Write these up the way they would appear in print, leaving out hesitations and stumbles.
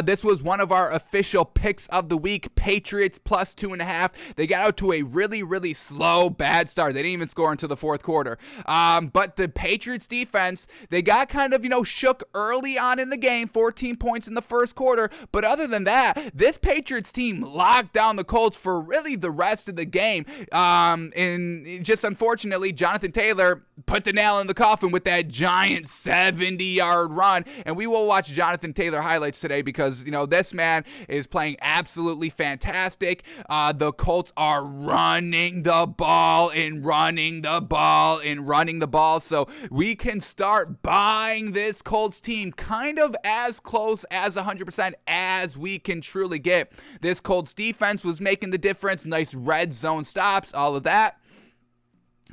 This was one of our official picks of the week. Patriots plus 2.5. They got out to a really, really slow, bad start. They didn't even score until the fourth quarter. But the Patriots defense, they got kind of, shook early on in the game, 14 points in the first quarter. But other than that, this Patriots team locked down the Colts for really the rest of the game. And just unfortunately, Jonathan Taylor put the nail in the coffin with that giant 70-yard run. And we will watch Jonathan Taylor highlights today because, this man is playing absolutely fantastic. The Colts are running the ball and running the ball and running the ball. So we can start buying this Colts team kind of as close as 100% as we can truly get. This Colts defense was making the difference. Nice red zone stops, all of that.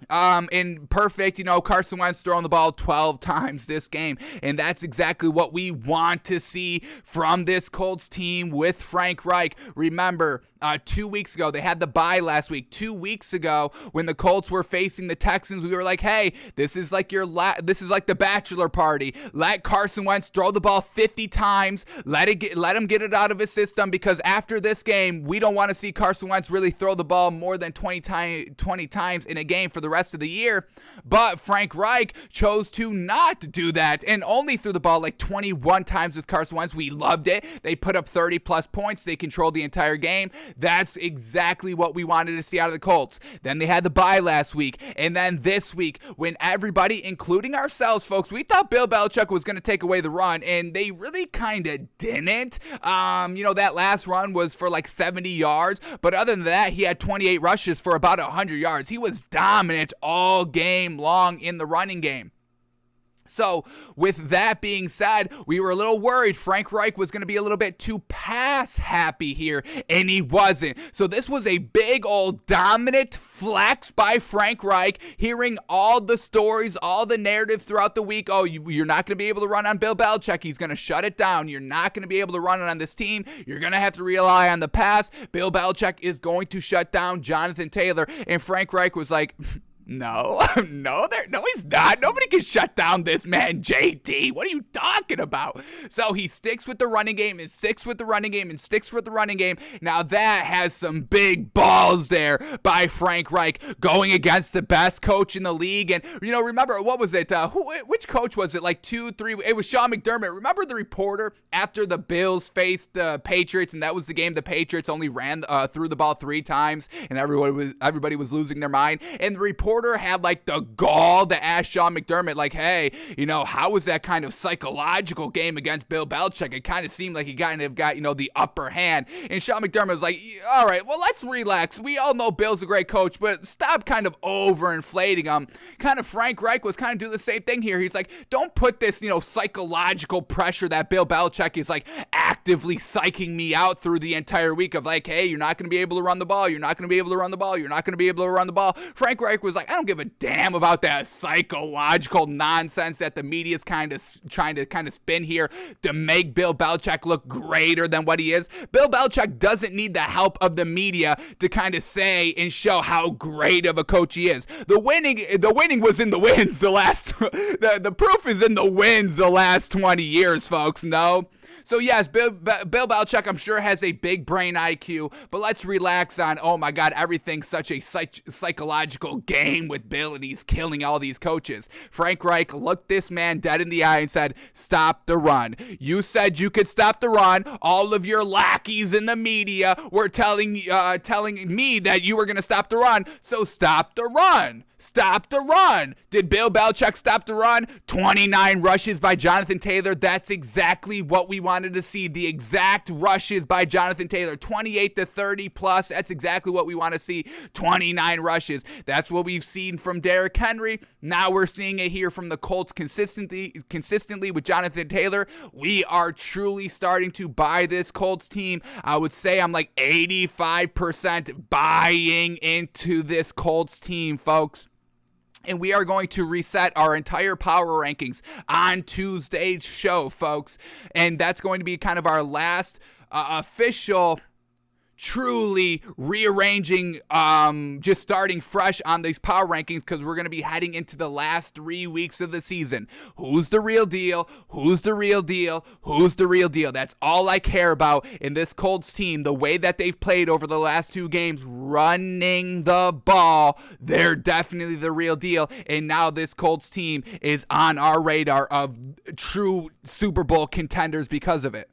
And perfect, Carson Wentz throwing the ball 12 times this game. And that's exactly what we want to see from this Colts team with Frank Reich. Remember, 2 weeks ago, they had the bye last week. 2 weeks ago, when the Colts were facing the Texans, we were like, hey, this is like this is like the bachelor party. Let Carson Wentz throw the ball 50 times. Let him get it out of his system, because after this game, we don't want to see Carson Wentz really throw the ball more than 20 times in a game for the rest of the year. But Frank Reich chose to not do that and only threw the ball like 21 times with Carson Wentz. We loved it. They put up 30 plus points. They controlled the entire game. That's exactly what we wanted to see out of the Colts. Then they had the bye last week. And then this week, when everybody, including ourselves, folks, we thought Bill Belichick was going to take away the run, and they really kind of didn't. That last run was for like 70 yards. But other than that, he had 28 rushes for about 100 yards. He was dominant all game long in the running game. So with that being said, we were a little worried Frank Reich was going to be a little bit too pass happy here, and he wasn't. So this was a big old dominant flex by Frank Reich, hearing all the stories, all the narrative throughout the week. Oh, you're not going to be able to run on Bill Belichick. He's going to shut it down. You're not going to be able to run it on this team. You're going to have to rely on the pass. Bill Belichick is going to shut down Jonathan Taylor. And Frank Reich was like, No, he's not. Nobody can shut down this man, JT. What are you talking about? So he sticks with the running game and sticks with the running game and sticks with the running game. Now that has some big balls there by Frank Reich, going against the best coach in the league. And, remember, what was it? Which coach was it? Like 2, 3? It was Sean McDermott. Remember the reporter after the Bills faced the Patriots, and that was the game the Patriots only threw the ball 3 times, and everybody was losing their mind. And the reporter had like the gall to ask Sean McDermott, like, hey, how was that kind of psychological game against Bill Belichick? It kind of seemed like he kind of got, the upper hand. And Sean McDermott was like, all right, well, let's relax. We all know Bill's a great coach, but stop kind of overinflating him. Kind of Frank Reich was kind of doing the same thing here. He's like, don't put this, psychological pressure that Bill Belichick is like actively psyching me out through the entire week of like, hey, you're not going to be able to run the ball. You're not going to be able to run the ball. You're not going to be able to run the ball. Frank Reich was like, I don't give a damn about that psychological nonsense that the media's kind of trying to spin here to make Bill Belichick look greater than what he is. Bill Belichick doesn't need the help of the media to kind of say and show how great of a coach he is. The winning was in the wins the proof is in the wins the last 20 years, folks. No. So yes, Bill Belichick, I'm sure, has a big brain IQ, but let's relax on, oh my God, everything's such a psychological game with Bill, and he's killing all these coaches. Frank Reich looked this man dead in the eye and said, stop the run. You said you could stop the run. All of your lackeys in the media were telling me that you were going to stop the run, so stop the run. Stop the run. Did Bill Belichick stop the run? 29 rushes by Jonathan Taylor. That's exactly what we wanted to see. The exact rushes by Jonathan Taylor. 28 to 30 plus. That's exactly what we want to see. 29 rushes. That's what we've seen from Derrick Henry. Now we're seeing it here from the Colts consistently with Jonathan Taylor. We are truly starting to buy this Colts team. I would say I'm like 85% buying into this Colts team, folks. And we are going to reset our entire power rankings on Tuesday's show, folks. And that's going to be kind of our last official truly rearranging, just starting fresh on these power rankings, because we're going to be heading into the last 3 weeks of the season. Who's the real deal? Who's the real deal? Who's the real deal? That's all I care about in this Colts team. The way that they've played over the last 2 games, running the ball, they're definitely the real deal. And now this Colts team is on our radar of true Super Bowl contenders because of it.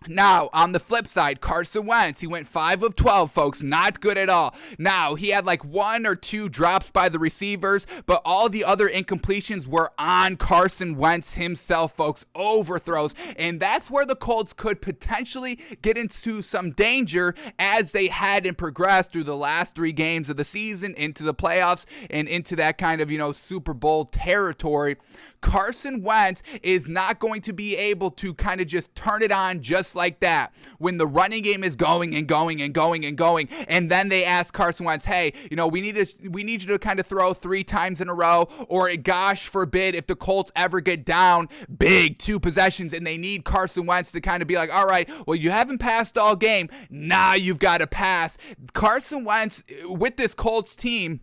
Now, on the flip side, Carson Wentz, he went 5 of 12, folks. Not good at all. Now, he had like 1 or 2 drops by the receivers, but all the other incompletions were on Carson Wentz himself, folks. Overthrows. And that's where the Colts could potentially get into some danger as they had and progressed through the last 3 games of the season, into the playoffs, and into that kind of, Super Bowl territory. Carson Wentz is not going to be able to kind of just turn it on just like that when the running game is going and going and going and going, and then they ask Carson Wentz, hey, we need you to kind of throw 3 times in a row, or gosh forbid if the Colts ever get down big 2 possessions and they need Carson Wentz to kind of be like, all right, well, you haven't passed all game, now you've got to pass. Carson Wentz with this Colts team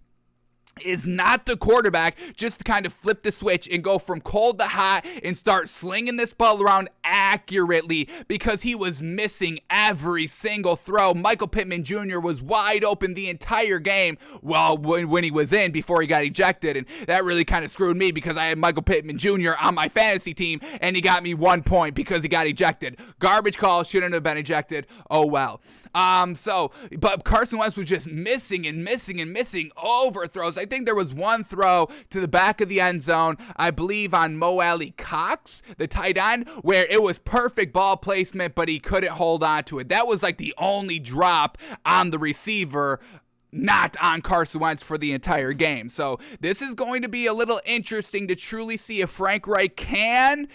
is not the quarterback just to kind of flip the switch and go from cold to hot and start slinging this ball around accurately, because he was missing every single throw. Michael Pittman Jr. was wide open the entire game, well, when he was in, before he got ejected, and that really kind of screwed me because I had Michael Pittman Jr. on my fantasy team, and he got me 1 point because he got ejected. Garbage call, shouldn't have been ejected. Oh well. But Carson Wentz was just missing and missing and missing overthrows. I think there was 1 throw to the back of the end zone, I believe on Mo Alley Cox, the tight end, where it was perfect ball placement, but he couldn't hold on to it. That was like the only drop on the receiver, not on Carson Wentz for the entire game. So this is going to be a little interesting to truly see if Frank Reich can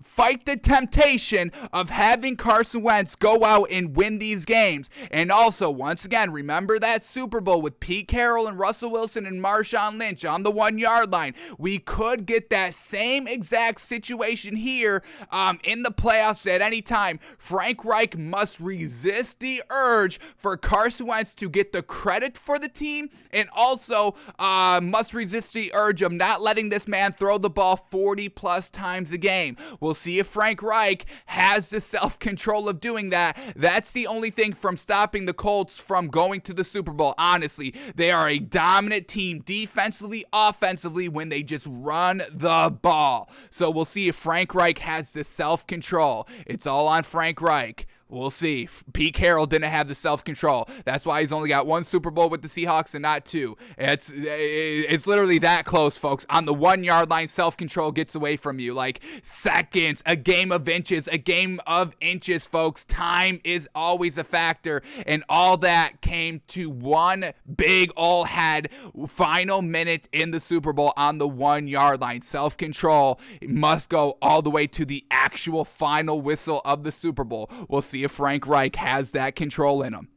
fight the temptation of having Carson Wentz go out and win these games. And also, once again, remember that Super Bowl with Pete Carroll and Russell Wilson and Marshawn Lynch on the 1-yard line. We could get that same exact situation here in the playoffs at any time. Frank Reich must resist the urge for Carson Wentz to get the credit for the team, and also must resist the urge of not letting this man throw the ball 40 plus times a game. We'll see if Frank Reich has the self-control of doing that. That's the only thing from stopping the Colts from going to the Super Bowl. Honestly, they are a dominant team defensively, offensively, when they just run the ball. So we'll see if Frank Reich has the self-control. It's all on Frank Reich. We'll see. Pete Carroll didn't have the self-control. That's why he's only got 1 Super Bowl with the Seahawks and not 2. It's literally that close, folks. On the 1-yard line, self-control gets away from you. Like seconds, a game of inches, folks. Time is always a factor. And all that came to 1 big all head final minute in the Super Bowl on the 1-yard line. Self-control must go all the way to the actual final whistle of the Super Bowl. We'll see if Frank Reich has that control in him.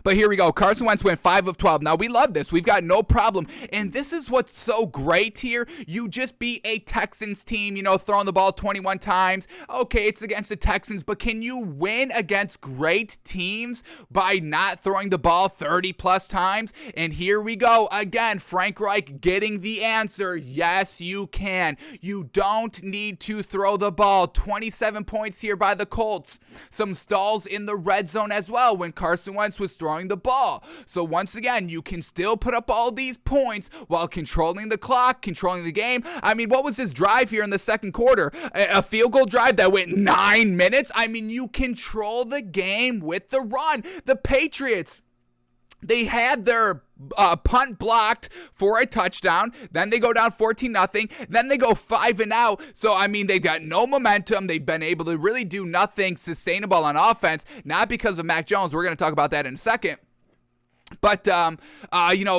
But here we go. Carson Wentz went 5 of 12. Now, we love this. We've got no problem. And this is what's so great here. You just beat a Texans team, throwing the ball 21 times. Okay, it's against the Texans, but can you win against great teams by not throwing the ball 30 plus times? And here we go. Again, Frank Reich getting the answer. Yes, you can. You don't need to throw the ball. 27 points here by the Colts. Some stalls in the red zone as well when Carson Wentz was throwing the ball. So once again, you can still put up all these points while controlling the clock, controlling the game. I mean, what was this drive here in the second quarter? A field goal drive that went 9 minutes? I mean, you control the game with the run. The Patriots, they had their punt blocked for a touchdown. Then they go down 14-0. Then they go 5 and out. So, I mean, they've got no momentum. They've been able to really do nothing sustainable on offense. Not because of Mac Jones. We're going to talk about that in a second. But,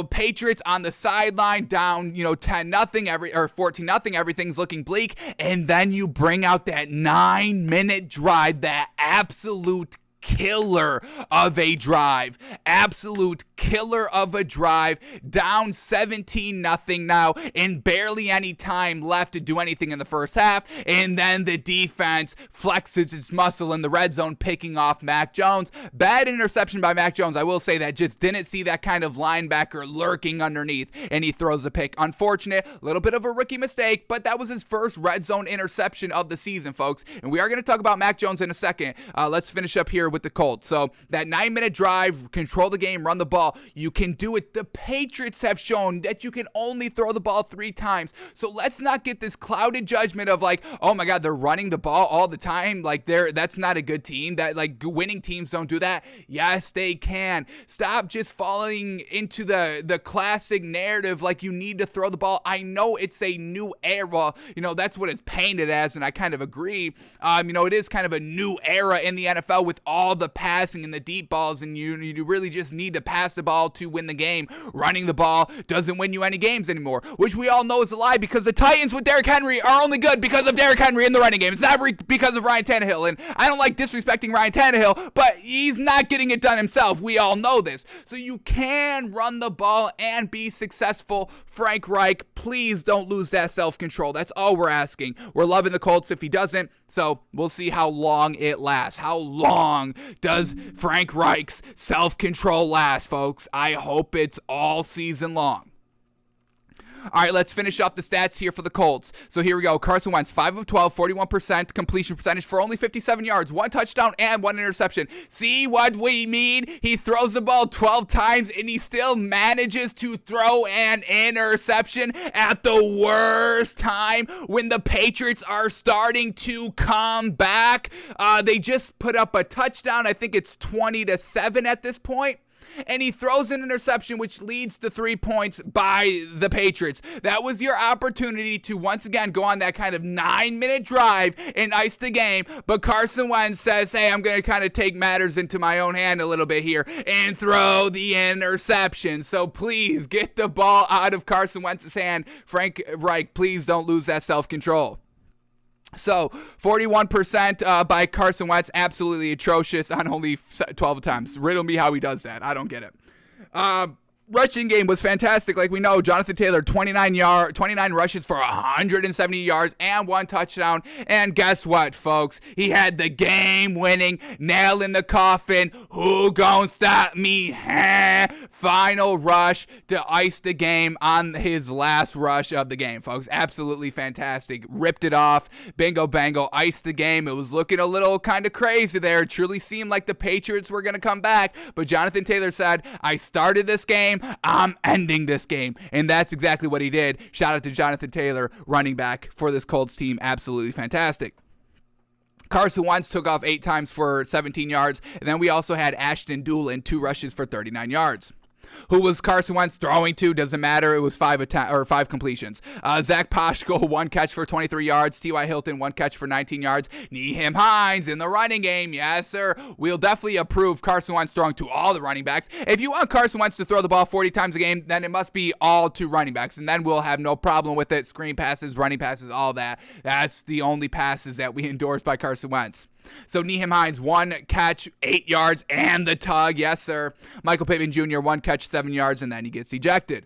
Patriots on the sideline down, 10-0 or 14-0. Everything's looking bleak. And then you bring out that 9-minute drive, that absolute killer of a drive. Absolute killer of a drive. Down 17-0 now, and barely any time left to do anything in the first half. And then the defense flexes its muscle in the red zone, picking off Mac Jones. Bad interception by Mac Jones. I will say that. Just didn't see that kind of linebacker lurking underneath, and he throws a pick. Unfortunate, a little bit of a rookie mistake, but that was his first red zone interception of the season, folks. And we are going to talk about Mac Jones in a second. Let's finish up here with the Colts. So that 9-minute drive, control the game, run the ball. You can do it. The Patriots have shown that you can only throw the ball 3 times. So let's not get this clouded judgment of like, oh my God, they're running the ball all the time. Like that's not a good team. That like winning teams don't do that. Yes, they can. Stop just falling into the classic narrative like you need to throw the ball. I know it's a new era. That's what it's painted as, and I kind of agree. It is kind of a new era in the NFL with all the passing and the deep balls, and you really just need to pass the ball to win the game. Running the ball doesn't win you any games anymore, which we all know is a lie, because the Titans with Derrick Henry are only good because of Derrick Henry in the running game. It's not because of Ryan Tannehill, and I don't like disrespecting Ryan Tannehill, but he's not getting it done himself. We all know this. So you can run the ball and be successful. Frank Reich, please don't lose that self-control. That's all we're asking. We're loving the Colts if he doesn't, so we'll see how long it lasts. How long does Frank Reich's self-control last, folks? I hope it's all season long. All right, let's finish up the stats here for the Colts. So here we go. Carson Wentz, 5 of 12, 41% completion percentage for only 57 yards, 1 touchdown and 1 interception. See what we mean? He throws the ball 12 times and he still manages to throw an interception at the worst time when the Patriots are starting to come back. They just put up a touchdown. I think it's 20-7 at this point. And he throws an interception, which leads to 3 points by the Patriots. That was your opportunity to once again go on that kind of 9-minute drive and ice the game. But Carson Wentz says, hey, I'm going to kind of take matters into my own hand a little bit here and throw the interception. So please get the ball out of Carson Wentz's hand. Frank Reich, please don't lose that self-control. So 41% by Carson Wentz, absolutely atrocious on only 12 attempts. Riddle me how he does that. I don't get it. Rushing game was fantastic. Like we know, Jonathan Taylor, 29 rushes for 170 yards and 1 touchdown. And guess what, folks? He had the game-winning, nail in the coffin, who gon' stop me? Final rush to ice the game on his last rush of the game, folks. Absolutely fantastic. Ripped it off. Bingo bango. Iced the game. It was looking a little kind of crazy there. It truly seemed like the Patriots were going to come back. But Jonathan Taylor said, I started this game. I'm ending this game. And that's exactly what he did. Shout out to Jonathan Taylor, running back for this Colts team. Absolutely fantastic. Carson Wentz took off 8 times for 17 yards. And then we also had Ashton Doolin, 2 rushes for 39 yards. Who was Carson Wentz throwing to? Doesn't matter. It was 5 completions. Zach Poshko, 1 catch for 23 yards. T.Y. Hilton, 1 catch for 19 yards. Nyheim Hines in the running game. Yes, sir. We'll definitely approve Carson Wentz throwing to all the running backs. If you want Carson Wentz to throw the ball 40 times a game, then it must be all 2 running backs. And then we'll have no problem with it. Screen passes, running passes, all that. That's the only passes that we endorse by Carson Wentz. So Nyheim Hines, 1 catch, 8 yards, and the tug. Yes, sir. Michael Pittman Jr., 1 catch, 7 yards, and then he gets ejected.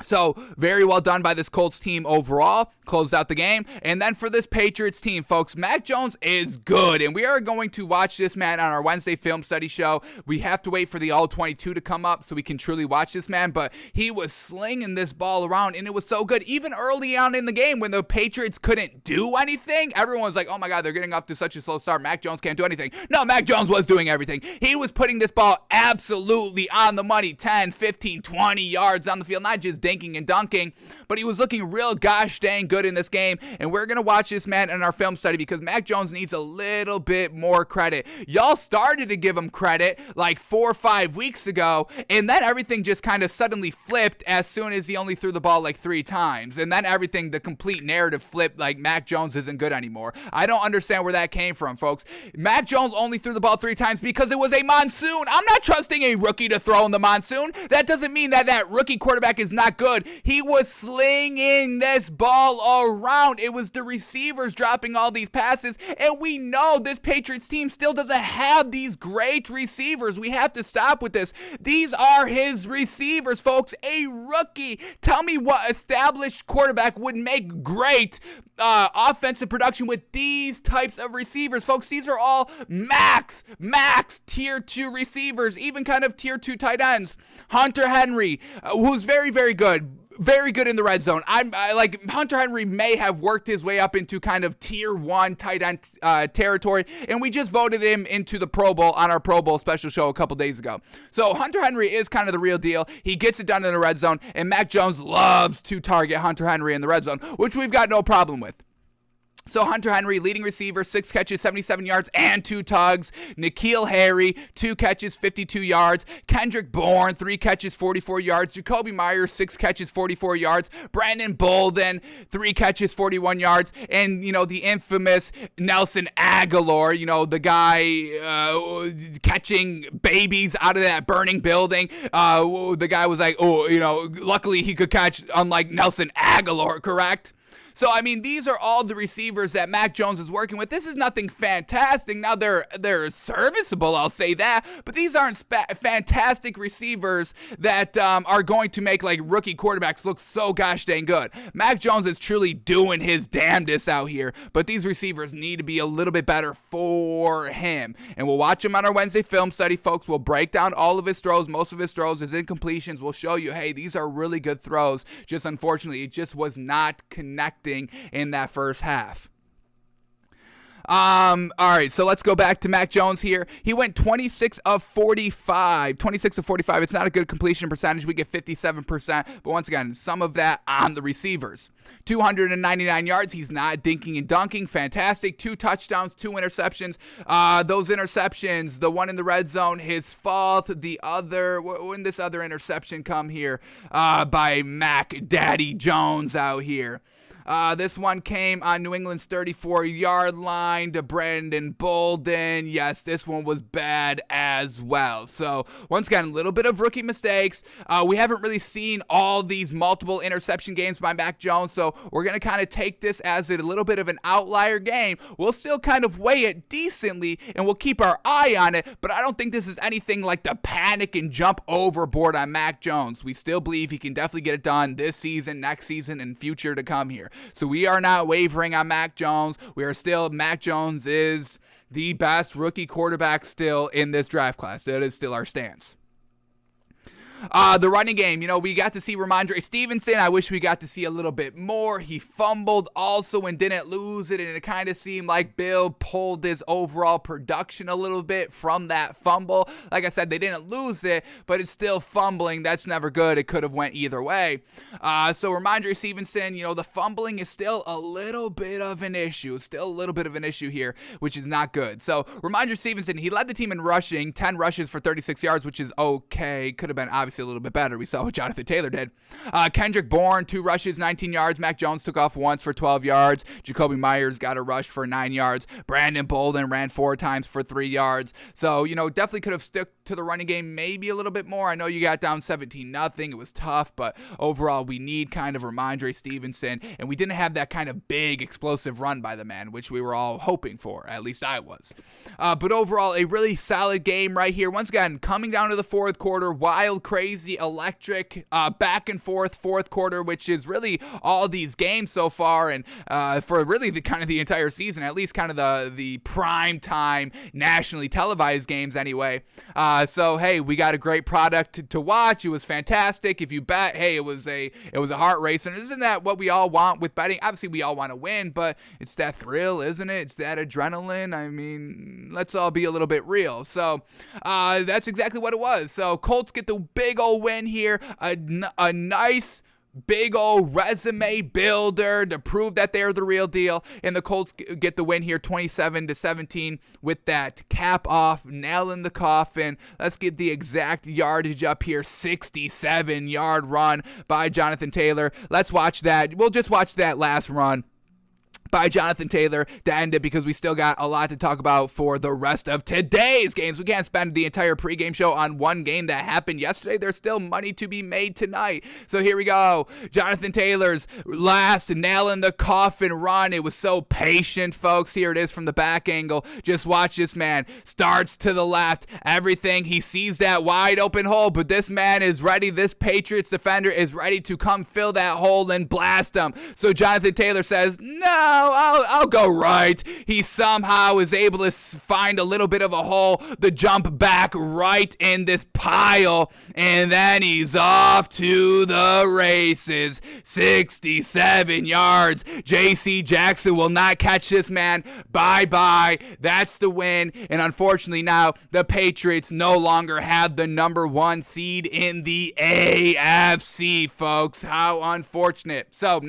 So, very well done by this Colts team overall. Closed out the game. And then for this Patriots team, folks, Mac Jones is good. And we are going to watch this man on our Wednesday film study show. We have to wait for the All-22 to come up so we can truly watch this man. But he was slinging this ball around, and it was so good. Even early on in the game when the Patriots couldn't do anything, everyone was like, oh my God, they're getting off to such a slow start. Mac Jones can't do anything. No, Mac Jones was doing everything. He was putting this ball absolutely on the money. 10, 15, 20 yards on the field. Not just dinking and dunking, but he was looking real gosh dang good in this game, and we're going to watch this man in our film study because Mac Jones needs a little bit more credit. Y'all started to give him credit like 4 or 5 weeks ago, and then everything just kind of suddenly flipped as soon as he only threw the ball like 3 times, and then everything, the complete narrative flipped like Mac Jones isn't good anymore. I don't understand where that came from, folks. Mac Jones only threw the ball 3 times because it was a monsoon. I'm not trusting a rookie to throw in the monsoon. That doesn't mean that rookie quarterback is not not good. He was slinging this ball around. It was the receivers dropping all these passes, and we know this Patriots team still doesn't have these great receivers. We have to stop with this. These are his receivers, folks. A rookie. Tell me what established quarterback would make great offensive production with these types of receivers, folks. These are all max tier 2 receivers, even kind of tier 2 tight ends. Hunter Henry, who's very, very good. Very good in the red zone. I like Hunter Henry may have worked his way up into kind of tier 1 tight end territory, and we just voted him into the Pro Bowl on our Pro Bowl special show a couple days ago. So Hunter Henry is kind of the real deal. He gets it done in the red zone, and Mac Jones loves to target Hunter Henry in the red zone, which we've got no problem with. So Hunter Henry, leading receiver, 6 catches, 77 yards, and 2 tugs. N'Keal Harry, 2 catches, 52 yards. Kendrick Bourne, 3 catches, 44 yards. Jacoby Myers, 6 catches, 44 yards. Brandon Bolden, 3 catches, 41 yards. And, the infamous Nelson Aguilar, the guy catching babies out of that burning building. The guy was like, luckily he could catch, unlike Nelson Aguilar, correct? So, these are all the receivers that Mac Jones is working with. This is nothing fantastic. Now, they're serviceable, I'll say that. But these aren't fantastic receivers that are going to make, rookie quarterbacks look so gosh dang good. Mac Jones is truly doing his damnedest out here. But these receivers need to be a little bit better for him. And we'll watch him on our Wednesday film study, folks. We'll break down all of his throws. Most of his throws, his incompletions. We'll show you, hey, these are really good throws. Just unfortunately, it just was not connecting in that first half. All right, so let's go back to Mac Jones here. He went 26 of 45. 26 of 45. It's not a good completion percentage. We get 57%, but once again, some of that on the receivers. 299 yards. He's not dinking and dunking. Fantastic. 2 touchdowns, 2 interceptions. Those interceptions, the one in the red zone, his fault. The other, when this other interception come here by Mac Daddy Jones out here. This one came on New England's 34-yard line to Brandon Bolden. Yes, this one was bad as well. So, once again, a little bit of rookie mistakes. We haven't really seen all these multiple interception games by Mac Jones, so we're going to kind of take this as a little bit of an outlier game. We'll still kind of weigh it decently, and we'll keep our eye on it, but I don't think this is anything like the panic and jump overboard on Mac Jones. We still believe he can definitely get it done this season, next season, and future to come here. So we are not wavering on Mac Jones. Mac Jones is the best rookie quarterback still in this draft class. That is still our stance. The running game, we got to see Ramondre Stevenson. I wish we got to see a little bit more. He fumbled also and didn't lose it, and it kind of seemed like Bill pulled his overall production a little bit from that fumble. Like I said, they didn't lose it, but it's still fumbling. That's never good. It could have went either way. So Ramondre Stevenson, the fumbling is still a little bit of an issue. Here, which is not good. So Ramondre Stevenson, he led the team in rushing, 10 rushes for 36 yards, which is okay. Could have been obviously a little bit better. We saw what Jonathan Taylor did. Kendrick Bourne, 2 rushes, 19 yards. Mac Jones took off once for 12 yards. Jacoby Myers got a rush for 9 yards. Brandon Bolden ran 4 times for 3 yards. So, definitely could have stuck to the running game maybe a little bit more. I know you got down 17-0. It was tough, but overall, we need kind of Ramondre Stevenson, and we didn't have that kind of big explosive run by the man, which we were all hoping for. At least I was. But overall, a really solid game right here. Once again, coming down to the fourth quarter, wild, crazy, electric, back and forth fourth quarter, which is really all these games so far, and for really the entire season, at least kind of the prime time nationally televised games anyway. So hey, we got a great product to watch. It was fantastic. If you bet, hey, it was a heart racer. And isn't that what we all want with betting? Obviously, we all want to win, but it's that thrill, isn't it? It's that adrenaline. Let's all be a little bit real. So that's exactly what it was. So Colts get the big old win here. A nice big old resume builder to prove that they're the real deal, and the Colts get the win here 27-17 with that cap off, nail in the coffin. Let's get the exact yardage up here. 67-yard run by Jonathan Taylor. Let's watch that. We'll just watch that last run. by Jonathan Taylor to end it, because we still got a lot to talk about for the rest of today's games. We can't spend the entire pregame show on one game that happened yesterday. There's still money to be made tonight. So here we go. Jonathan Taylor's last nail in the coffin run. It was so patient, folks. Here it is from the back angle. Just watch this man. Starts to the left. Everything. He sees that wide open hole, but this man is ready. This Patriots defender is ready to come fill that hole and blast him. So Jonathan Taylor says, no, I'll go right. He somehow is able to find a little bit of a hole, the jump back right in this pile, and then he's off to the races. 67 yards. J.C. Jackson will not catch this man. Bye-bye. That's the win, and unfortunately now the Patriots no longer have the number 1 seed in the AFC, folks. How unfortunate. So